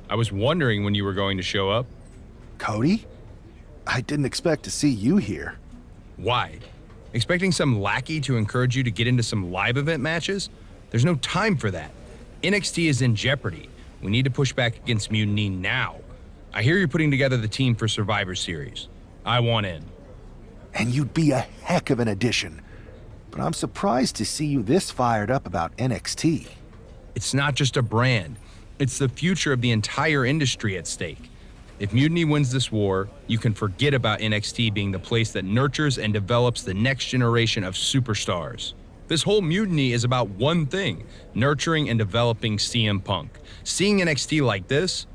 I was wondering when you were going to show up. Cody? I didn't expect to see you here. Why? Expecting some lackey to encourage you to get into some live event matches? There's no time for that. NXT is in jeopardy. We need to push back against Mutiny now. I hear you're putting together the team for Survivor Series. I want in. And you'd be a heck of an addition. But I'm surprised to see you this fired up about NXT. It's not just a brand. It's the future of the entire industry at stake. If Mutiny wins this war, you can forget about NXT being the place that nurtures and develops the next generation of superstars. This whole Mutiny is about one thing, nurturing and developing CM Punk. Seeing NXT like this,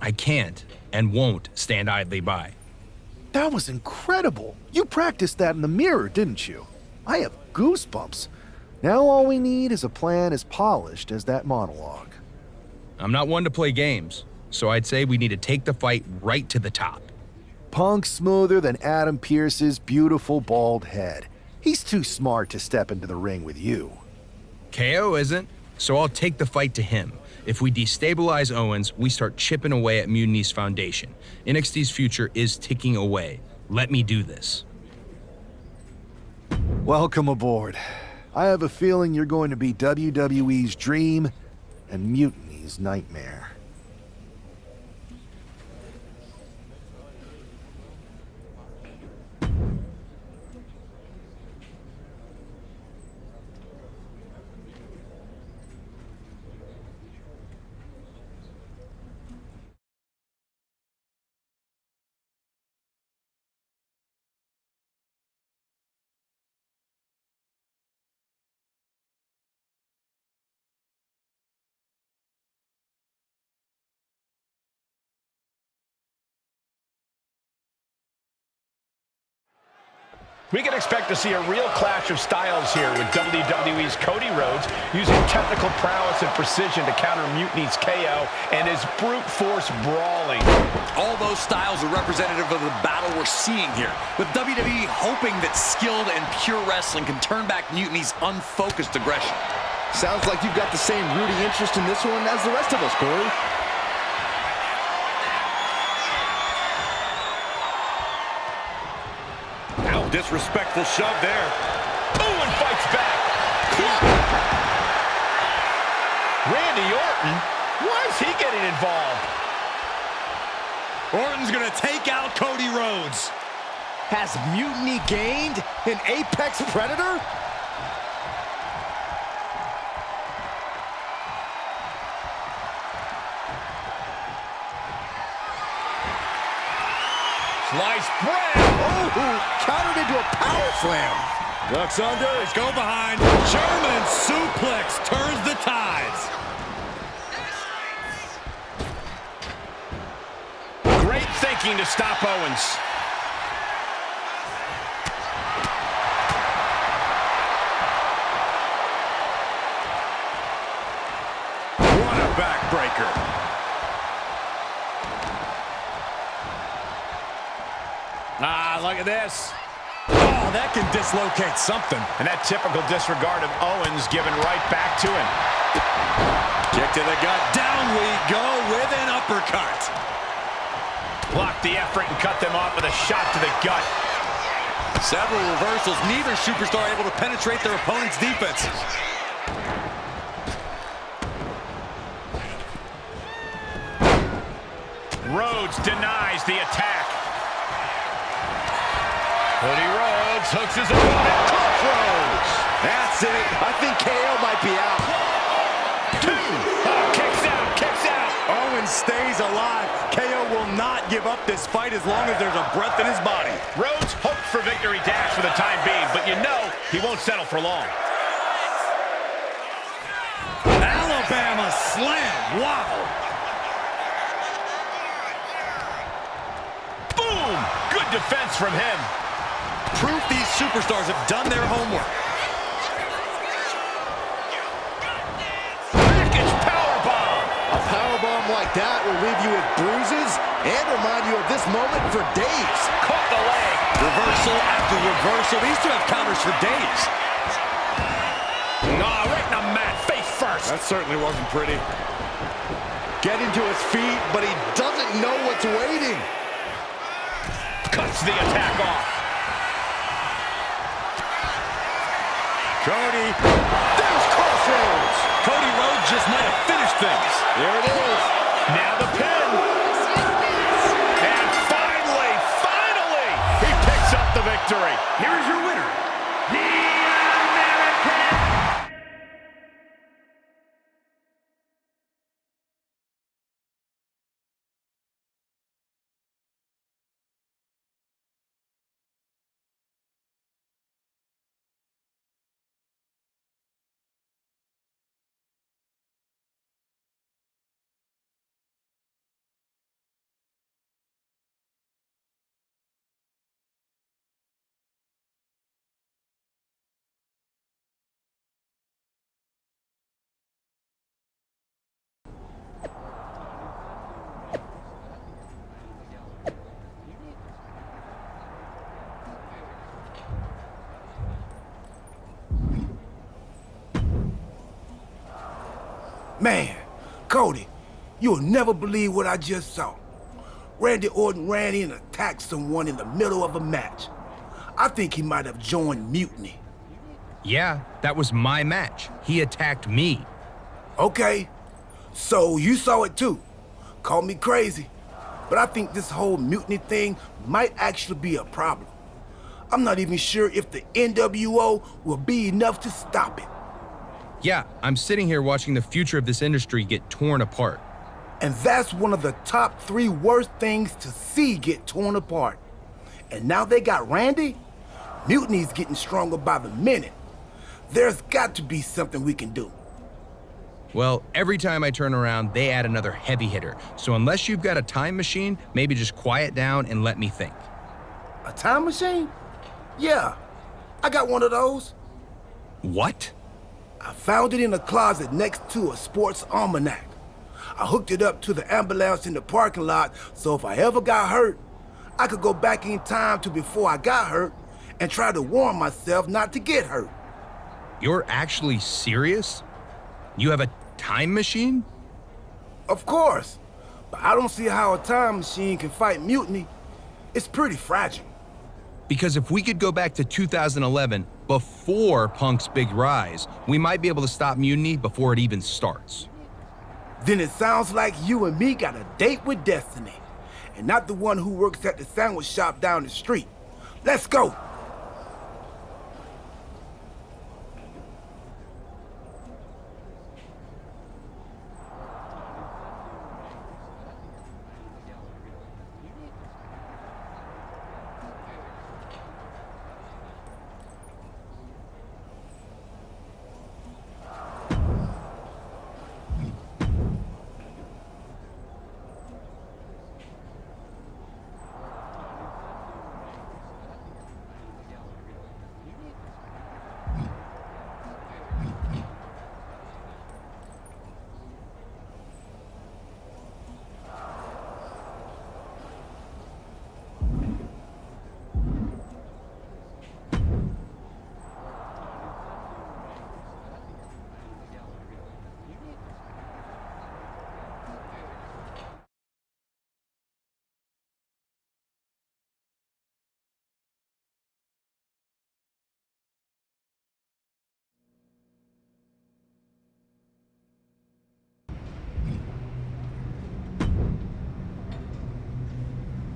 I can't and won't stand idly by. That was incredible. You practiced that in the mirror, didn't you? I have goosebumps. Now all we need is a plan as polished as that monologue. I'm not one to play games, so I'd say we need to take the fight right to the top. Punk's smoother than Adam Pearce's beautiful bald head. He's too smart to step into the ring with you. KO isn't, so I'll take the fight to him. If we destabilize Owens, we start chipping away at Mutiny's foundation. NXT's future is ticking away. Let me do this. Welcome aboard. I have a feeling you're going to be WWE's dream and Mutiny's nightmare. We can expect to see a real clash of styles here with WWE's Cody Rhodes using technical prowess and precision to counter Mutiny's KO and his brute force brawling. All those styles are representative of the battle we're seeing here, with WWE hoping that skilled and pure wrestling can turn back Mutiny's unfocused aggression. Sounds like you've got the same rooting interest in this one as the rest of us, Corey. Disrespectful shove there. Owen fights back. Randy Orton? Why is he getting involved? Orton's gonna take out Cody Rhodes. Has Mutiny gained an apex predator? Sliced bread. Oh, countered into a power slam. Ducks under. Go behind. German suplex turns the tides. Great thinking to stop Owens. What a backbreaker. Look at this. Oh, that can dislocate something. And that typical disregard of Owens given right back to him. Kick to the gut. Down we go with an uppercut. Blocked the effort and cut them off with a shot to the gut. Several reversals. Neither superstar able to penetrate their opponent's defense. Rhodes denies the attack. Cody Rhodes hooks his opponent. Crossroads. That's it. I think KO might be out. 2. Oh, kicks out, kicks out. Owens stays alive. KO will not give up this fight as long as there's a breath in his body. Rhodes hopes for victory dash for the time being, but you know he won't settle for long. Alabama slam. Wow. Boom! Good defense from him. Proof these superstars have done their homework. Package powerbomb. A powerbomb like that will leave you with bruises and remind you of this moment for days. Caught the leg. Reversal after reversal. These two have counters for days. Right in the mat, face first. That certainly wasn't pretty. getting to his feet, but he doesn't know what's waiting. Cuts the attack off. Cody, there's Crossroads. Cody Rhodes just might have finished things. There it is. Now the pin. And finally, he picks up the victory. Here is your winner, the American. Man, Cody, you'll never believe what I just saw. Randy Orton ran in and attacked someone in the middle of a match. I think he might have joined Mutiny. Yeah, that was my match. He attacked me. Okay, so you saw it too. Call me crazy, but I think this whole Mutiny thing might actually be a problem. I'm not even sure if the NWO will be enough to stop it. Yeah, I'm sitting here watching the future of this industry get torn apart. And that's one of the top 3 worst things to see get torn apart. And now they got Randy? Mutiny's getting stronger by the minute. There's got to be something we can do. Well, every time I turn around, they add another heavy hitter. So unless you've got a time machine, maybe just quiet down and let me think. A time machine? Yeah, I got one of those. What? I found it in a closet next to a sports almanac. I hooked it up to the ambulance in the parking lot, so if I ever got hurt, I could go back in time to before I got hurt and try to warn myself not to get hurt. You're actually serious? You have a time machine? Of course, but I don't see how a time machine can fight Mutiny. It's pretty fragile. Because if we could go back to 2011, before Punk's big rise, we might be able to stop Mutiny before it even starts. Then it sounds like you and me got a date with destiny, and not the one who works at the sandwich shop down the street. Let's go.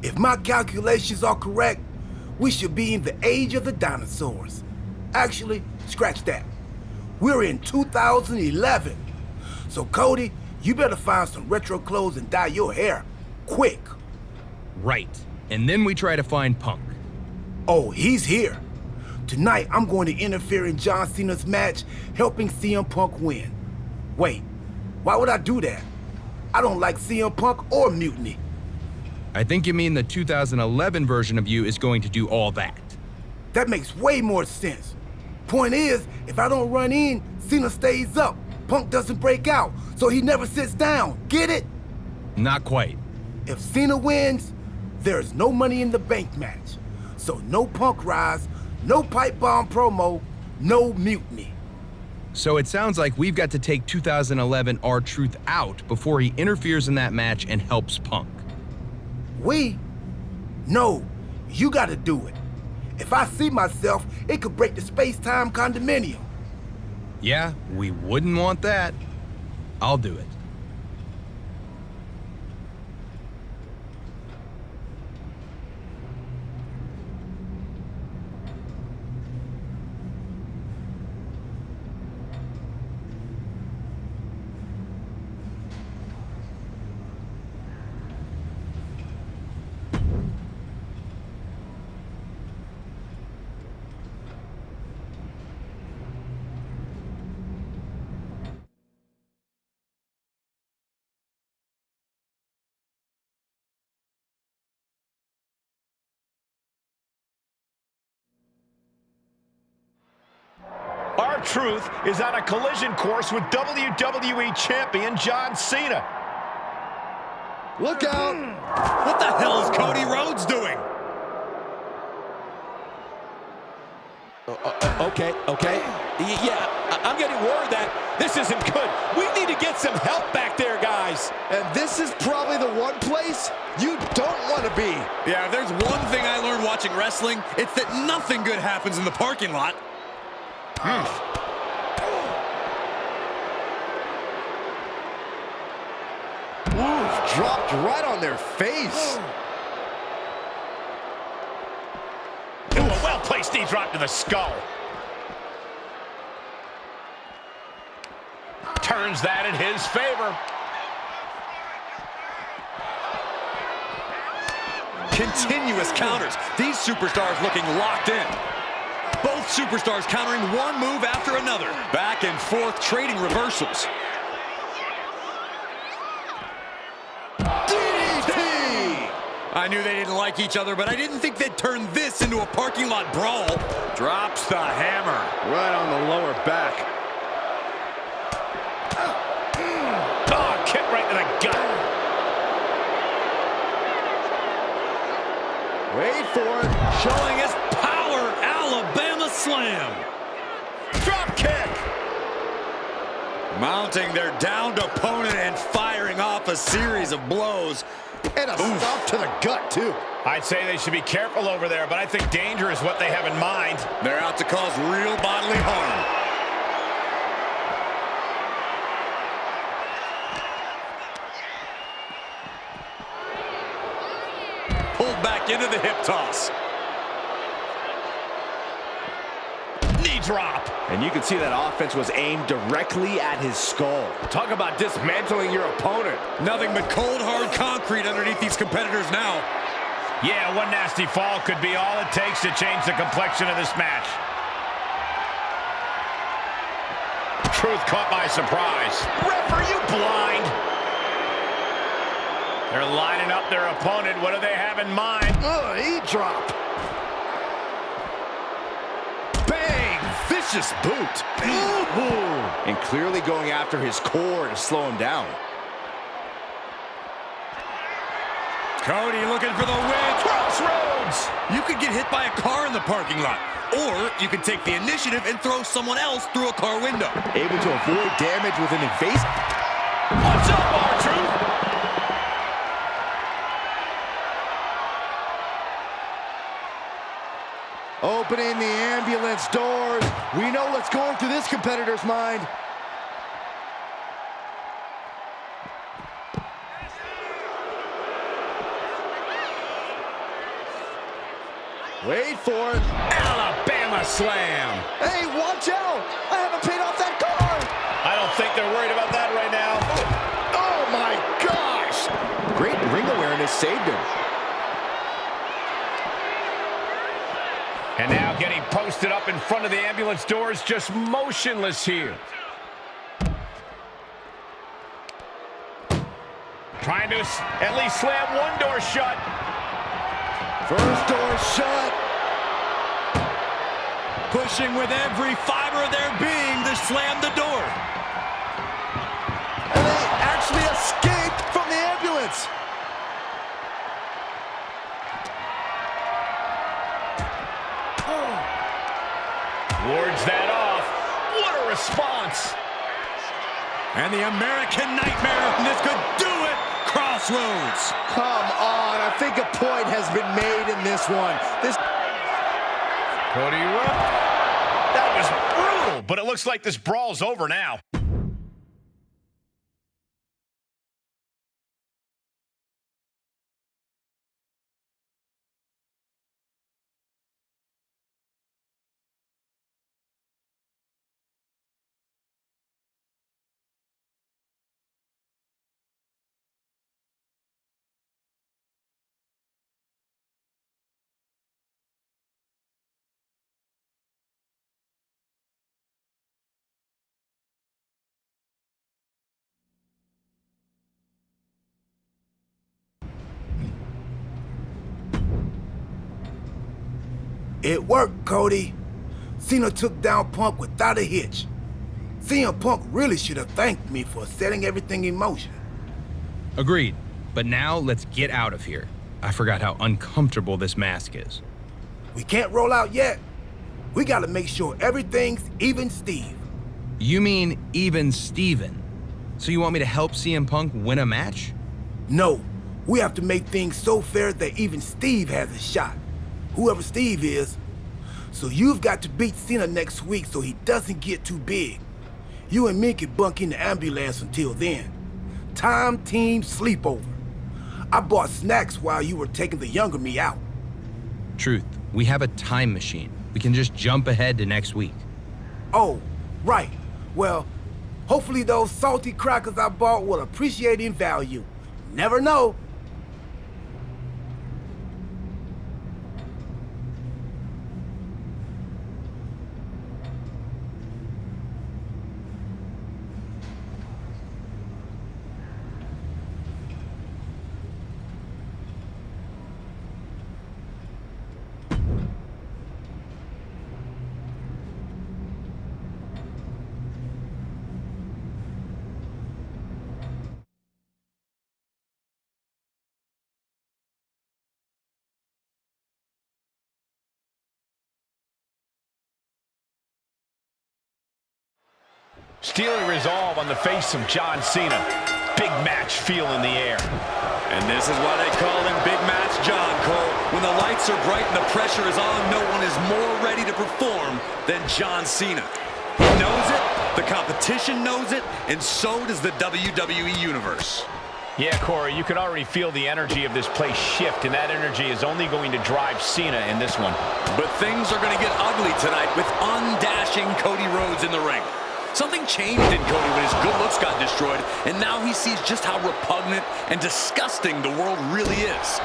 If my calculations are correct, we should be in the age of the dinosaurs. Actually, scratch that. We're in 2011. So Cody, you better find some retro clothes and dye your hair. Quick. Right. And then we try to find Punk. Oh, he's here. Tonight, I'm going to interfere in John Cena's match, helping CM Punk win. Wait, why would I do that? I don't like CM Punk or Mutiny. I think you mean the 2011 version of you is going to do all that. That makes way more sense. Point is, if I don't run in, Cena stays up. Punk doesn't break out, so he never sits down. Get it? Not quite. If Cena wins, there's no Money in the Bank match. So no Punk rise, no pipe bomb promo, no Mutiny. So it sounds like we've got to take 2011 R-Truth out before he interferes in that match and helps Punk. We? No, you gotta do it. If I see myself, it could break the space-time condominium. Yeah, we wouldn't want that. I'll do it. R-Truth is on a collision course with WWE Champion John Cena. Look out! What the hell is Cody Rhodes doing? Okay. Yeah, I'm getting word that this isn't good. We need to get some help back there, guys. And this is probably the one place you don't want to be. Yeah, if there's one thing I learned watching wrestling, it's that nothing good happens in the parking lot. Ooh, dropped right on their face. Ooh, a well-placed knee drop to the skull. Turns that in his favor. Continuous counters. These superstars looking locked in. Both superstars countering one move after another. Back and forth trading reversals. DDT! I knew they didn't like each other, but I didn't think they'd turn this into a parking lot brawl. Drops the hammer. Right on the lower back. Oh, kick right to the gut. Wait for it. Showing his power, Alabama slam. Drop kick. Mounting their downed opponent and firing off a series of blows. And a stop to the gut, too. I'd say they should be careful over there, but I think danger is what they have in mind. They're out to cause real bodily harm. Pulled back into the hip toss. Knee drop. And you can see that offense was aimed directly at his skull. Talk about dismantling your opponent. Nothing but cold, hard concrete underneath these competitors now. Yeah, one nasty fall could be all it takes to change the complexion of this match. Truth caught by surprise. Ref, are you blind? They're lining up their opponent. What do they have in mind? Knee drop. Bang! Vicious boot. And clearly going after his core to slow him down. Cody looking for the win. Crossroads! You could get hit by a car in the parking lot. Or you can take the initiative and throw someone else through a car window. Able to avoid damage with an invasive. What's up, R-Truth? Opening the ambulance doors. We know what's going through this competitor's mind. Wait for it. Alabama slam. Hey, watch out! I haven't paid off that car! I don't think they're worried about that right now. Oh my gosh! Great ring awareness saved him. And now getting posted up in front of the ambulance doors, just motionless here. Trying to at least slam one door shut. First door shut. Pushing with every fiber of their being to slam the door. And they actually escaped from the ambulance. Wards that off. What a response. And the American Nightmare, this could do it! Crossroads. Come on, I think a point has been made in this one. Cody Rhodes. That was brutal, but it looks like this brawl's over now. It worked, Cody. Cena took down Punk without a hitch. CM Punk really should have thanked me for setting everything in motion. Agreed. But now let's get out of here. I forgot how uncomfortable this mask is. We can't roll out yet. We gotta make sure everything's even Steve. You mean even Steven? So you want me to help CM Punk win a match? No, we have to make things so fair that even Steve has a shot. Whoever Steve is. So you've got to beat Cena next week so he doesn't get too big. You and me can bunk in the ambulance until then. Time team sleepover. I bought snacks while you were taking the younger me out. Truth, we have a time machine. We can just jump ahead to next week. Oh, right. Well, hopefully those salty crackers I bought will appreciate in value. Never know. Steely resolve on the face of John Cena. Big match feel in the air. And this is why they call him Big Match John, Cole. When the lights are bright and the pressure is on, no one is more ready to perform than John Cena. He knows it, the competition knows it, and so does the WWE Universe. Yeah, Corey, you can already feel the energy of this place shift, and that energy is only going to drive Cena in this one. But things are going to get ugly tonight with undashing Cody Rhodes in the ring. Something changed in Cody when his good looks got destroyed, and now he sees just how repugnant and disgusting the world really is.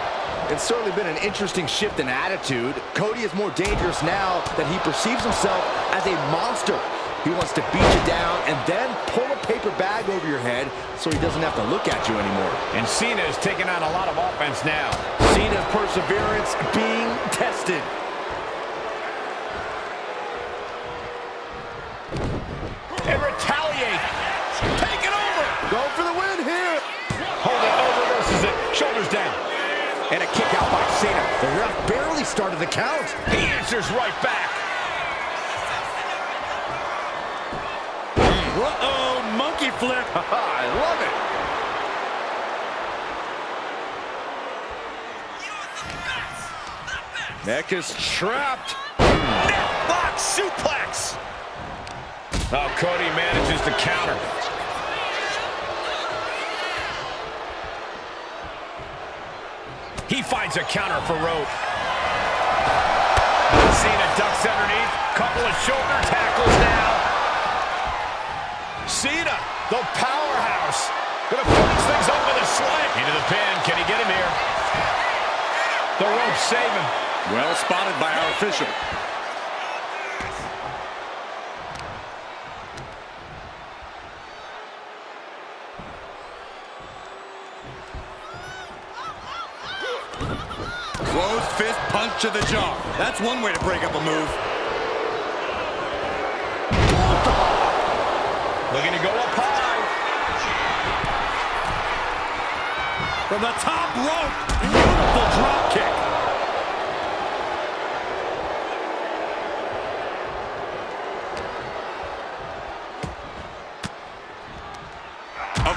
It's certainly been an interesting shift in attitude. Cody is more dangerous now that he perceives himself as a monster. He wants to beat you down and then pull a paper bag over your head so he doesn't have to look at you anymore. And Cena is taking on a lot of offense now. Cena's perseverance being tested. And retaliate. Take it over. Go for the win here. Hold it, over versus it. Shoulders down. And a kick out by Cena. The ref barely started the count. He answers right back. Uh-oh, monkey flip. I love it. Neck is trapped. Neck box suplex. Oh, Cody manages to counter. He finds a counter for Rhodes. Cena ducks underneath. Couple of shoulder tackles now. Cena, the powerhouse, gonna finish things up with a slam. Into the pin. Can he get him here? The rope save him. Well spotted by our official. Closed fist punch to the jaw. That's one way to break up a move. Looking to go up high. From the top rope. Beautiful drop kick.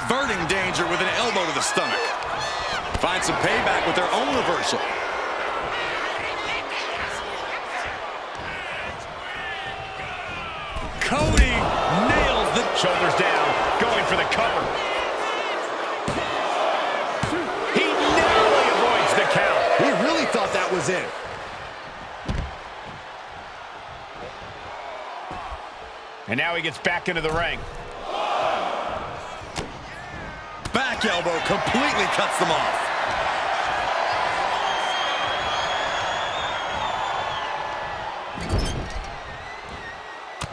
averting danger with an elbow to the stomach. Find some payback with their own reversal. Cody nails the Shoulders down, going for the cover. He narrowly avoids the count. He really thought that was it. And now he gets back into the ring. back elbow completely cuts them off.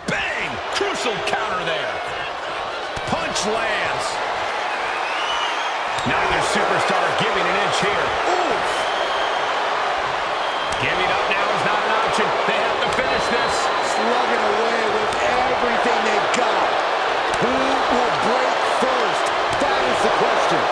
Bang! Crucial counter there. Punch lands. Neither superstar giving an inch here. Oof! Giving up now is not an option. They have to finish this. Slugging away with everything they've got. Who will break first? That is the question.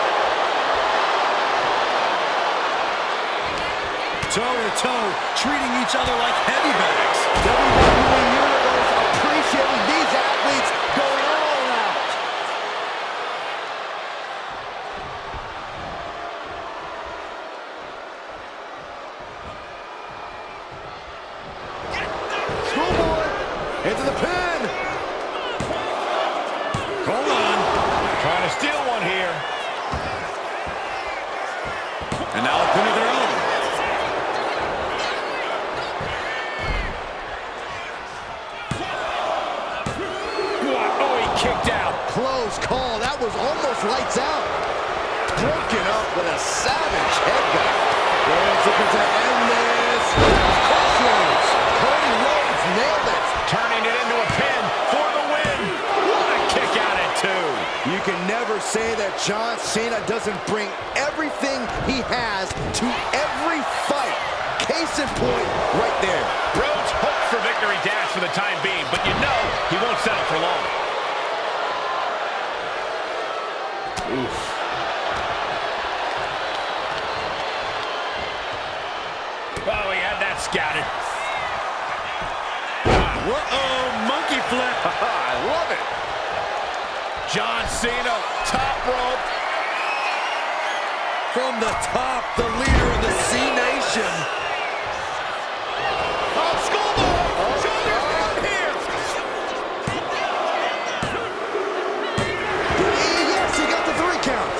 Toe-to-toe, treating each other like heavy bags. WWE Universe appreciating these athletes going all out. Schoolboy into the pin. Hold on. Trying to steal one here. And now a pin of their own. Kicked out. Close call. That was almost lights out. Broken up with a savage headbutt. Rhodes looking to end this. Crossroads. Cody Rhodes nailed it. Turning it into a pin for the win. What a kick out at two. You can never say that John Cena doesn't bring everything he has to every fight. Case in point right there. Rhodes hopes for victory dash for the time being, but you know he won't settle for long. Oof. Oh, he had that scouted. Uh-oh, monkey flip. I love it. John Cena, top rope. From the top, the leader of the C-Nation. Oh, schoolboy! Shoulders down here! Yes, he got the 3 count.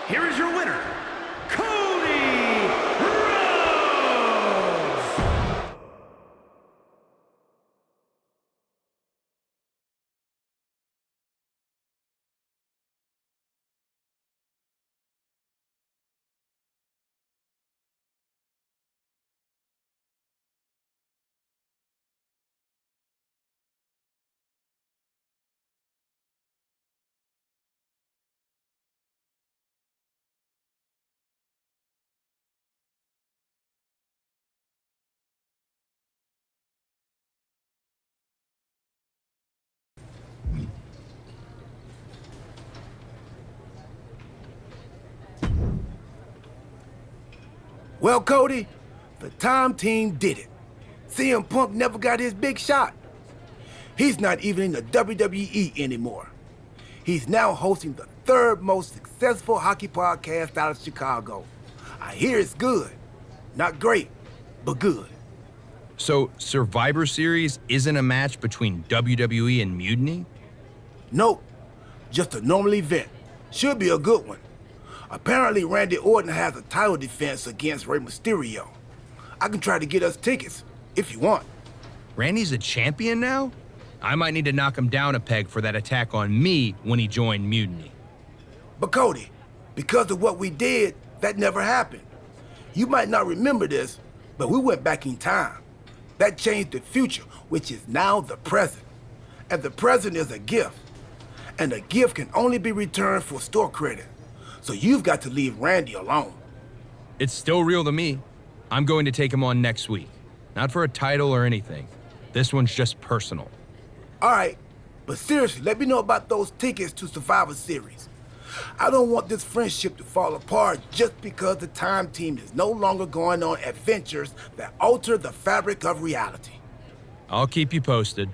Here is your winner, Cody Rhodes! Well, Cody, the time team did it. CM Punk never got his big shot. He's not even in the WWE anymore. He's now hosting the 3rd most successful hockey podcast out of Chicago. I hear it's good. Not great, but good. So Survivor Series isn't a match between WWE and Mutiny? Nope, just a normal event. Should be a good one. Apparently, Randy Orton has a title defense against Rey Mysterio. I can try to get us tickets, if you want. Randy's a champion now? I might need to knock him down a peg for that attack on me when he joined Mutiny. But Cody, because of what we did, that never happened. You might not remember this, but we went back in time. That changed the future, which is now the present. And the present is a gift. And a gift can only be returned for store credit. So you've got to leave Randy alone. It's still real to me. I'm going to take him on next week. Not for a title or anything. This one's just personal. All right, but seriously, let me know about those tickets to Survivor Series. I don't want this friendship to fall apart just because the time team is no longer going on adventures that alter the fabric of reality. I'll keep you posted.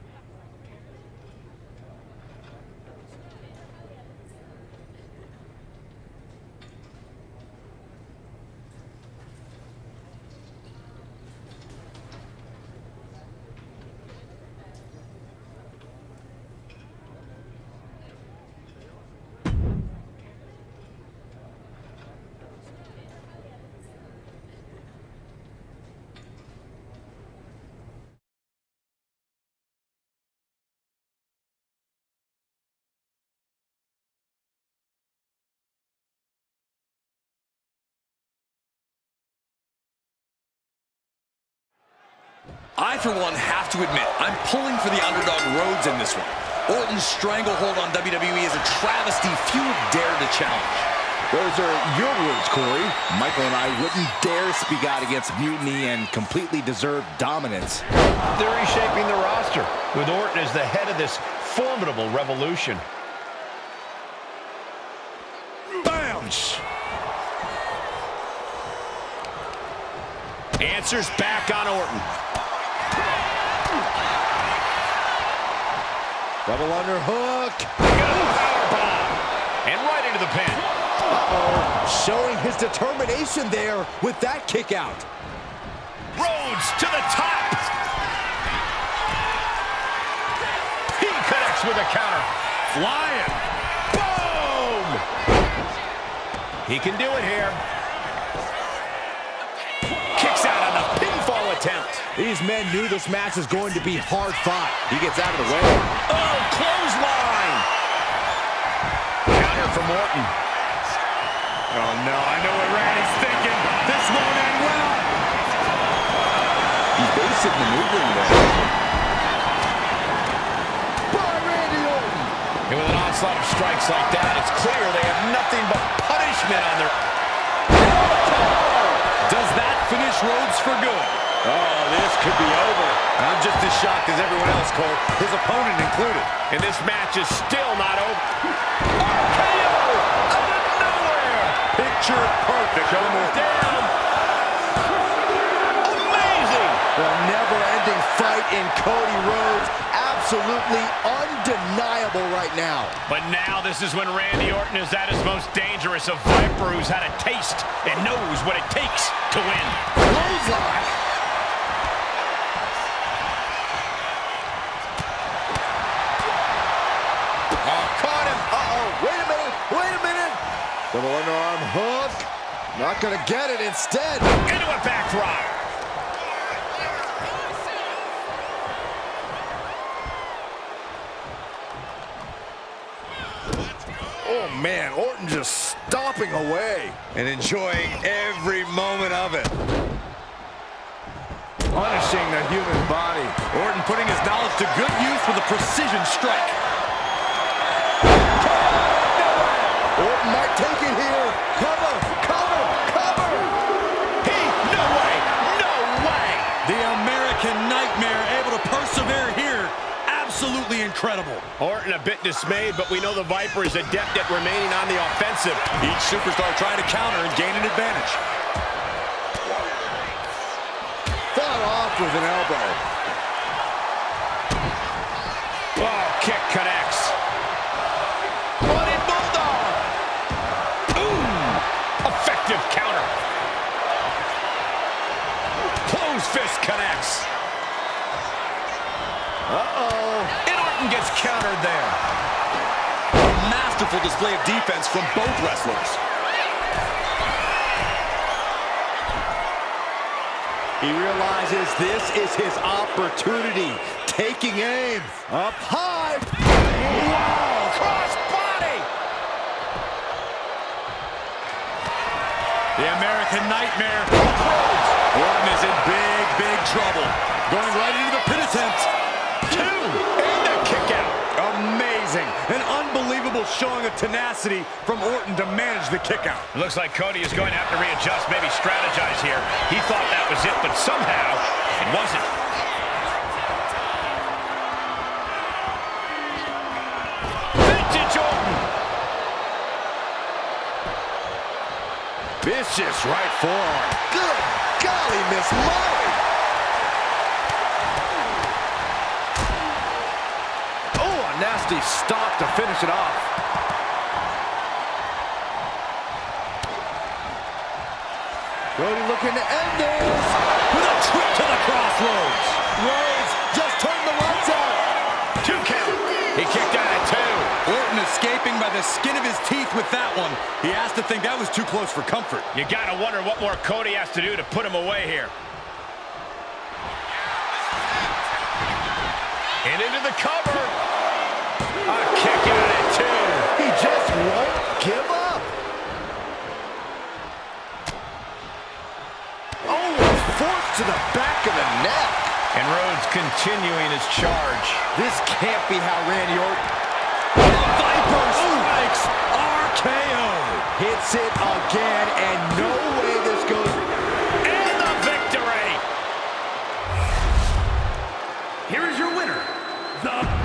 I, for one, have to admit, I'm pulling for the underdog Rhodes in this one. Orton's stranglehold on WWE is a travesty few have dared to challenge. Those are your words, Corey. Michael and I wouldn't dare speak out against Mutiny and completely deserved dominance. They're reshaping the roster with Orton as the head of this formidable revolution. Bounce! Answers back on Orton. Double underhook. Powerbomb. And right into the pin. Showing his determination there with that kick out. Rhodes to the top. He connects with a counter. Flying. Boom! He can do it here. Kicks out on the pinfall attempt. These men knew this match was going to be hard fought. He gets out of the way. Oh, clothesline! Counter from Orton. Oh, no, I know what Randy's thinking. This won't end well. He's basic maneuvering there. By Randy Orton. And with an onslaught of strikes like that, it's clear they have nothing but punishment on their... Does that finish Rhodes for good? Oh, this could be over. I'm just as shocked as everyone else, Cole. His opponent included. And this match is still not over. RKO out of nowhere. Picture perfect. Shoulders down. Amazing. The never-ending fight in Cody Rhodes. Absolutely undeniable right now. But now this is when Randy Orton is at his most dangerous. A Viper who's had a taste and knows what it takes to win. Clothesline. Oh, caught him. Uh-oh. Wait a minute. Wait a minute. Double underarm hook. Not going to get it instead. Into a backdrop. Oh, man. Orton just stomping away and enjoying every moment of it. Punishing the human body. Orton putting his knowledge to good use with a precision strike. Orton might take it here. Cover, cover, cover. No way, no way. The American Nightmare able to persevere here. Absolutely incredible. Orton a bit dismayed, but we know the Viper is adept at remaining on the offensive. Each superstar trying to counter and gain an advantage. Fought off with an elbow. Oh, kick connects. Bloody Bulldog. Ooh, effective counter. Closed fist connects. Uh-oh. And Orton gets countered there. A masterful display of defense from both wrestlers. He realizes this is his opportunity. Taking aim. Up high. Wow, cross body. The American Nightmare. Orton is in big, big trouble. Going right into the pin attempt. Two, and a kick out. Amazing. An unbelievable showing of tenacity from Orton to manage the kick out. It looks like Cody is going to have to readjust, maybe strategize here. He thought that was it, but somehow it wasn't. Vintage Orton. Vicious right forearm. Good golly, Miss Molly. Oh, a nasty stop to finish it off. Cody looking to end this with a trip to the crossroads. Rhodes just turned the lights out. 2 count. He kicked out at 2. Orton escaping by the skin of his teeth with that one. He has to think that was too close for comfort. You gotta wonder what more Cody has to do to put him away here. And into the cover. A kick out at 2. He just won't give up. Oh, a force to the back of the neck. And continuing his charge. This can't be how Randy Orton... Viper strikes RKO. Hits it again, and no way this goes... And the victory! Here is your winner, the...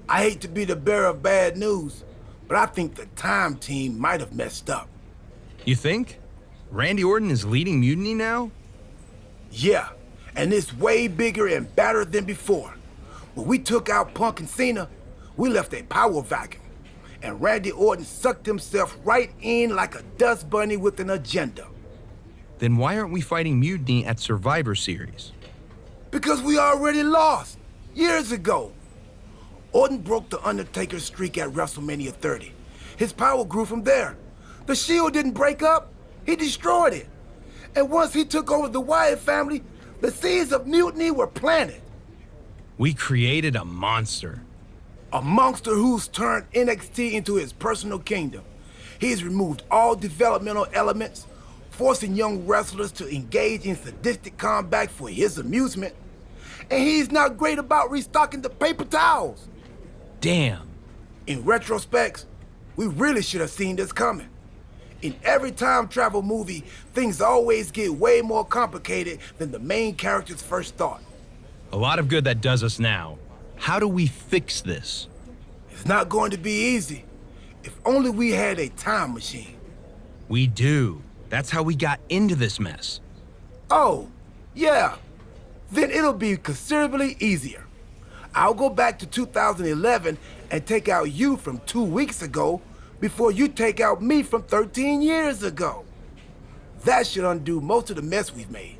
I hate to be the bearer of bad news, but I think the Time Team might have messed up. You think? Randy Orton is leading Mutiny now? Yeah, and it's way bigger and badder than before. When we took out Punk and Cena, we left a power vacuum, and Randy Orton sucked himself right in like a dust bunny with an agenda. Then why aren't we fighting Mutiny at Survivor Series? Because we already lost, years ago. Orton broke the Undertaker's streak at WrestleMania 30. His power grew from there. The Shield didn't break up, he destroyed it. And once he took over the Wyatt family, the seeds of mutiny were planted. We created a monster. A monster who's turned NXT into his personal kingdom. He's removed all developmental elements, forcing young wrestlers to engage in sadistic combat for his amusement. And he's not great about restocking the paper towels. Damn. In retrospect, we really should have seen this coming. In every time travel movie, things always get way more complicated than the main characters first thought. A lot of good that does us now. How do we fix this? It's not going to be easy. If only we had a time machine. We do. That's how we got into this mess. Oh, yeah. Then it'll be considerably easier. I'll go back to 2011 and take out you from 2 weeks ago before you take out me from 13 years ago. That should undo most of the mess we've made.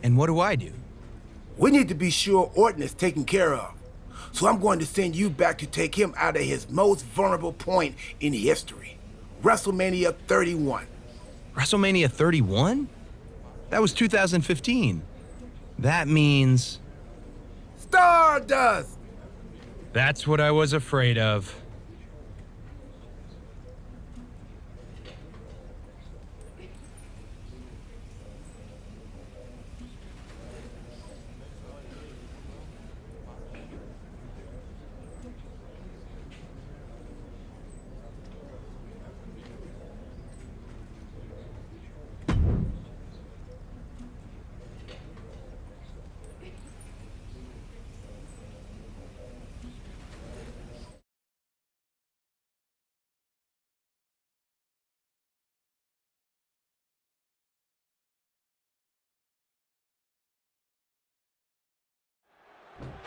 And what do I do? We need to be sure Orton is taken care of. So I'm going to send you back to take him out of his most vulnerable point in history. WrestleMania 31. WrestleMania 31? That was 2015. That means... Stardust! That's what I was afraid of.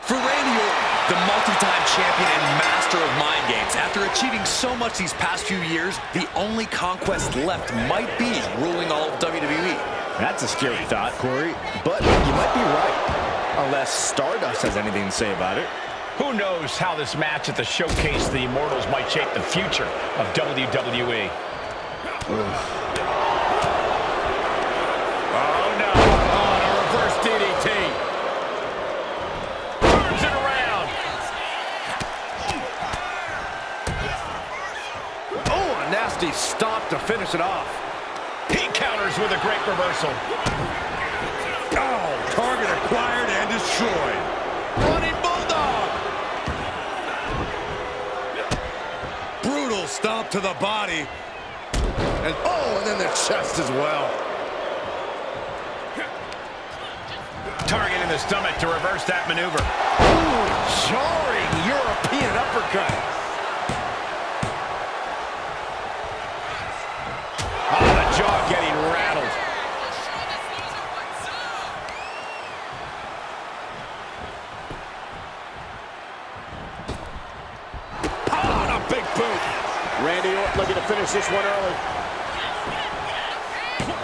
For Randy Orton, the multi-time champion and master of mind games, after achieving so much these past few years, the only conquest left might be ruling all of WWE. That's a scary thought, Corey, but you might be right. Unless Stardust has anything to say about it. Who knows how this match at the Showcase of the Immortals might shape the future of WWE. Oh, no. Oh, a reverse DDT. Turns it around. Oh, a nasty stomp to finish it off. He counters with a great reversal. Oh, target acquired and destroyed. Running Bulldog. Brutal stomp to the body. And then the chest as well. Targeting the stomach to reverse that maneuver. Ooh, jarring European uppercut. Oh, the jaw getting rattled. Oh, a big boot. Randy Orton looking to finish this one early.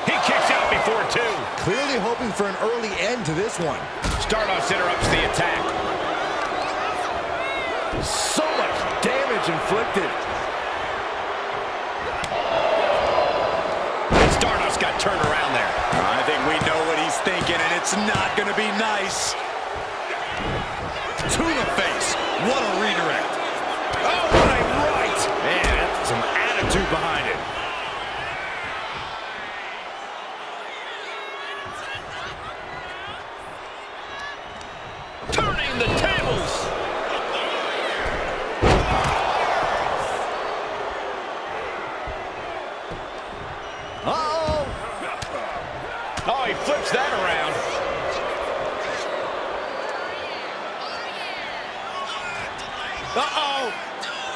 He kicks out before two. Clearly hoping for an early end to this one. Stardust interrupts the attack. So much damage inflicted. And Stardust got turned around there. I think we know what he's thinking, and it's not going to be nice. To the face. What a redirect. Oh, what a right. Man, that's some attitude behind it. Turning the tables. Uh-oh. Oh, he flips that around. Uh-oh.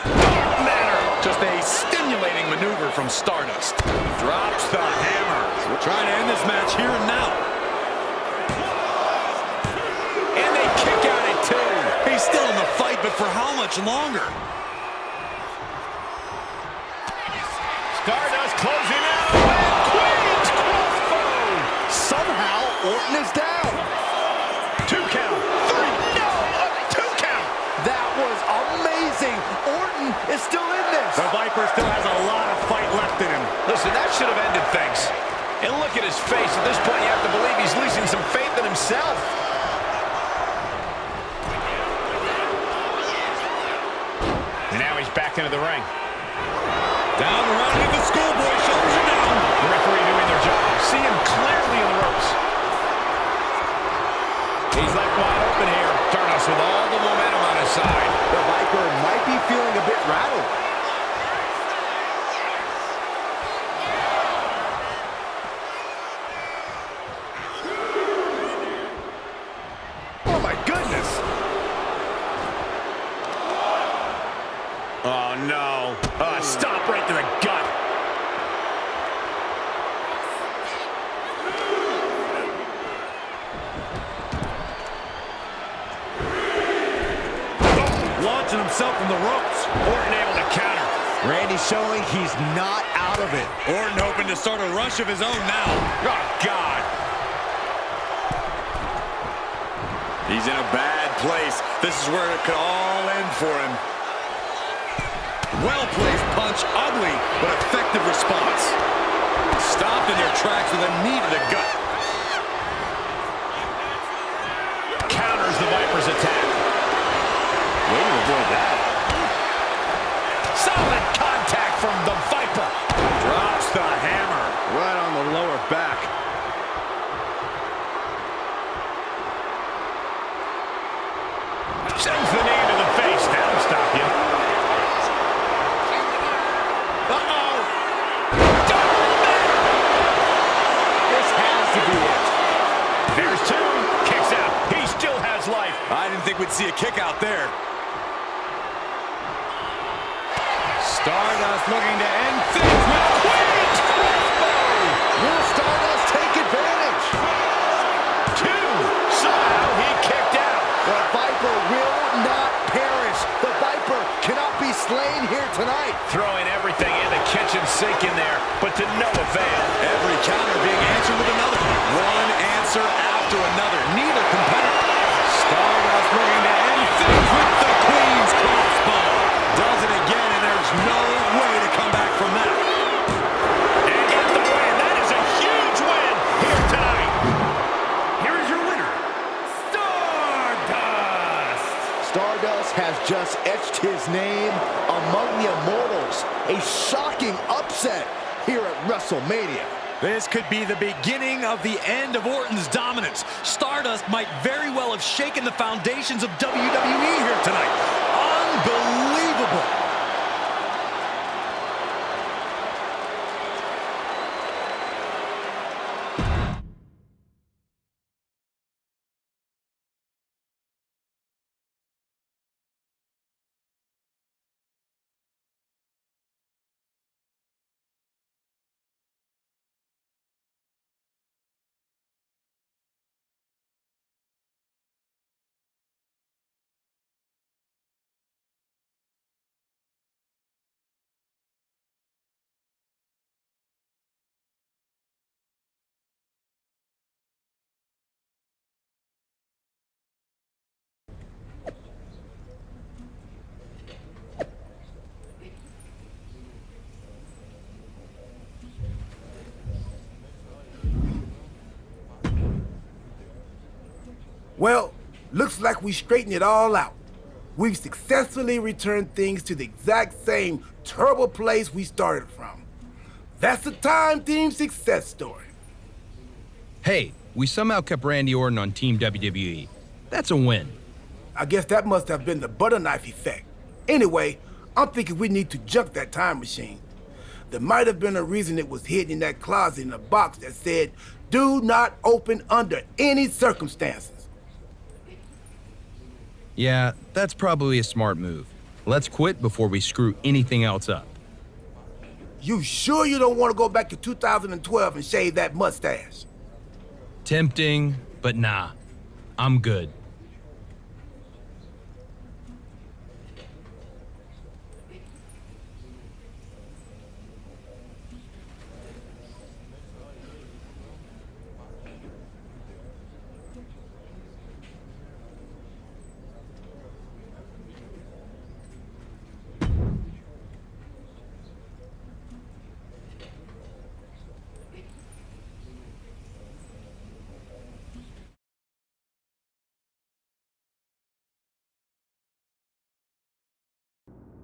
Dark matter. Just a stimulating maneuver from Stardust. Drops the hammer. We're trying to end this match here and now. And they kick out at two. He's still in the fight, but for how much longer? Stardust closing out. Queen's crossbow. Somehow, Orton is down. 2 count. 3. No, a 2 count. That was amazing. Orton is still in this. The Viper still has a lot of fight left in him. Listen, that should have ended things. And look at his face. At this point, you have to believe he's losing some faith in himself. And now he's back into the ring. Down the run with the schoolboy, shoulders are down. The referee doing their job. See him clearly in the ropes. He's left wide open here. Stardust with all the momentum on his side. The Viper might be feeling a bit rattled. Oh my goodness! Oh, no. Stop right to the gut. Launching himself from the ropes. Orton able to counter. Randy showing he's not out of it. Orton hoping to start a rush of his own now. Oh, God. He's in a bad place. This is where it could all end for him. Well-placed punch, ugly, but effective response. Stopped in their tracks with a knee to the gut. Counters the Viper's attack. Way to avoid that. Solid contact from the Viper. Drops the hammer. Right on the lower back. Sends the knee to the face. That'll stop you. Uh-oh. This has to be it. There's two. Kicks out. He still has life. I didn't think we'd see a kick out there. Stardust looking to end things with Queen's crossbow. Will Stardust take advantage? Two. Somehow he kicked out. The Viper will not perish. The Viper cannot be slain here tonight. Throwing everything in the kitchen sink in there, but to no avail. Every counter being answered with another. One answer after another. Neither competitor. Stardust looking to end things with the Queen's crossbow. Does it again, and there's no way to come back from that. And get the win. That is a huge win here tonight. Here is your winner, Stardust. Stardust has just etched his name among the immortals. A shocking upset here at WrestleMania. This could be the beginning of the end of Orton's dominance. Stardust might very well have shaken the foundations of WWE here tonight. Unbelievable. Well, looks like we straightened it all out. We've successfully returned things to the exact same terrible place we started from. That's a time team success story. Hey, we somehow kept Randy Orton on Team WWE. That's a win. I guess that must have been the butter knife effect. Anyway, I'm thinking we need to junk that time machine. There might have been a reason it was hidden in that closet in a box that said, "Do not open under any circumstances." Yeah, that's probably a smart move. Let's quit before we screw anything else up. You sure you don't want to go back to 2012 and shave that mustache? Tempting, but nah. I'm good.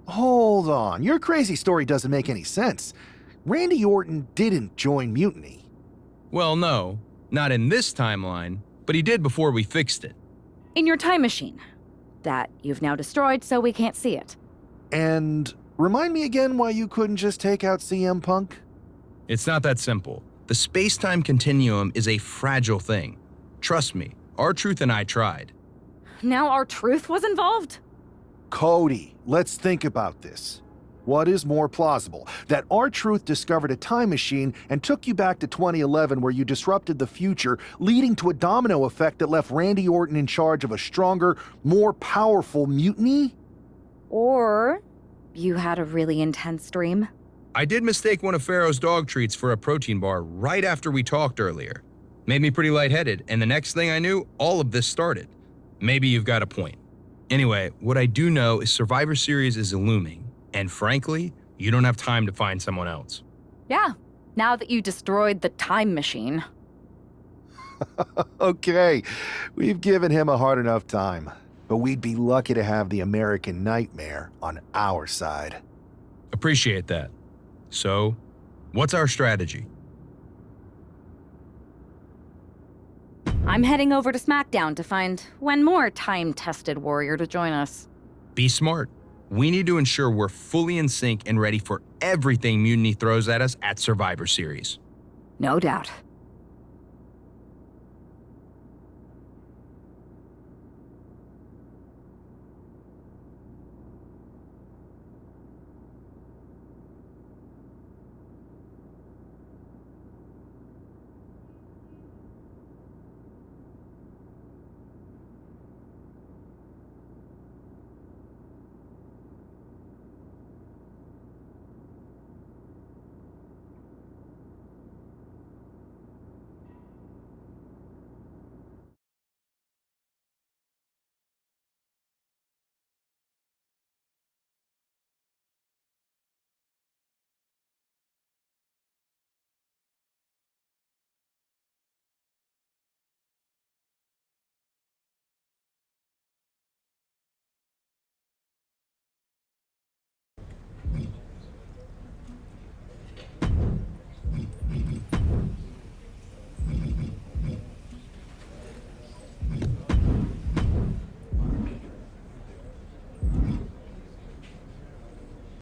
Hold on, your crazy story doesn't make any sense. Randy Orton didn't join Mutiny. Well, no, not in this timeline, but he did before we fixed it. In your time machine. That you've now destroyed so we can't see it. And remind me again why you couldn't just take out CM Punk? It's not that simple. The space-time continuum is a fragile thing. Trust me, R-Truth and I tried. Now our truth was involved? Cody, let's think about this. What is more plausible? That R-Truth discovered a time machine and took you back to 2011 where you disrupted the future, leading to a domino effect that left Randy Orton in charge of a stronger, more powerful Mutiny? Or you had a really intense dream? I did mistake one of Pharaoh's dog treats for a protein bar right after we talked earlier. Made me pretty lightheaded, and the next thing I knew, all of this started. Maybe you've got a point. Anyway, what I do know is Survivor Series is looming, and frankly, you don't have time to find someone else. Yeah, now that you destroyed the time machine. Okay, we've given him a hard enough time, but we'd be lucky to have the American Nightmare on our side. Appreciate that. So, what's our strategy? I'm heading over to SmackDown to find one more time-tested warrior to join us. Be smart. We need to ensure we're fully in sync and ready for everything Mutiny throws at us at Survivor Series. No doubt.